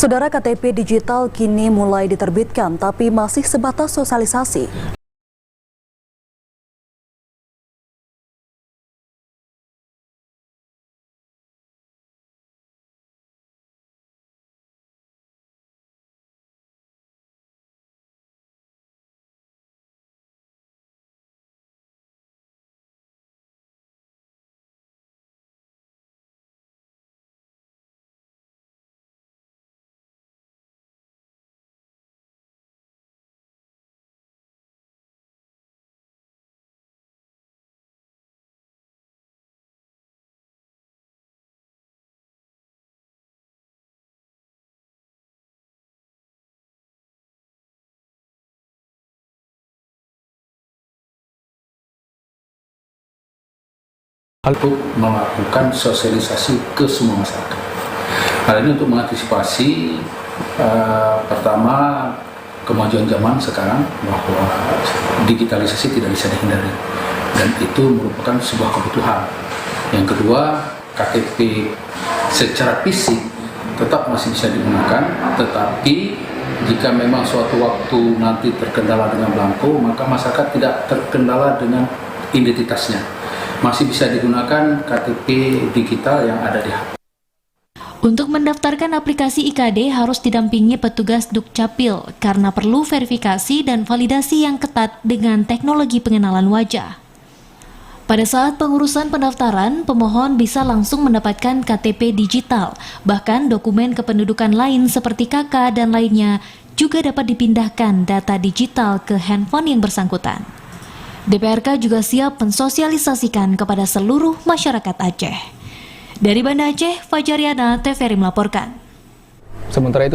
Saudara, KTP digital kini mulai diterbitkan, tapi masih sebatas sosialisasi. Untuk melakukan sosialisasi ke semua masyarakat. Hal ini untuk mengantisipasi pertama kemajuan zaman sekarang bahwa digitalisasi tidak bisa dihindari dan itu merupakan sebuah kebutuhan. Yang kedua, KTP secara fisik tetap masih bisa digunakan, tetapi jika memang suatu waktu nanti terkendala dengan belangko, maka masyarakat tidak terkendala dengan identitasnya. Masih bisa digunakan KTP digital yang ada di HP. Untuk mendaftarkan aplikasi IKD harus didampingi petugas Dukcapil karena perlu verifikasi dan validasi yang ketat dengan teknologi pengenalan wajah. Pada saat pengurusan pendaftaran, pemohon bisa langsung mendapatkan KTP digital, bahkan dokumen kependudukan lain seperti KK dan lainnya juga dapat dipindahkan data digital ke handphone yang bersangkutan. DPRK juga siap mensosialisasikan kepada seluruh masyarakat Aceh. Dari Banda Aceh, Fajariana, TVRI melaporkan. Sementara itu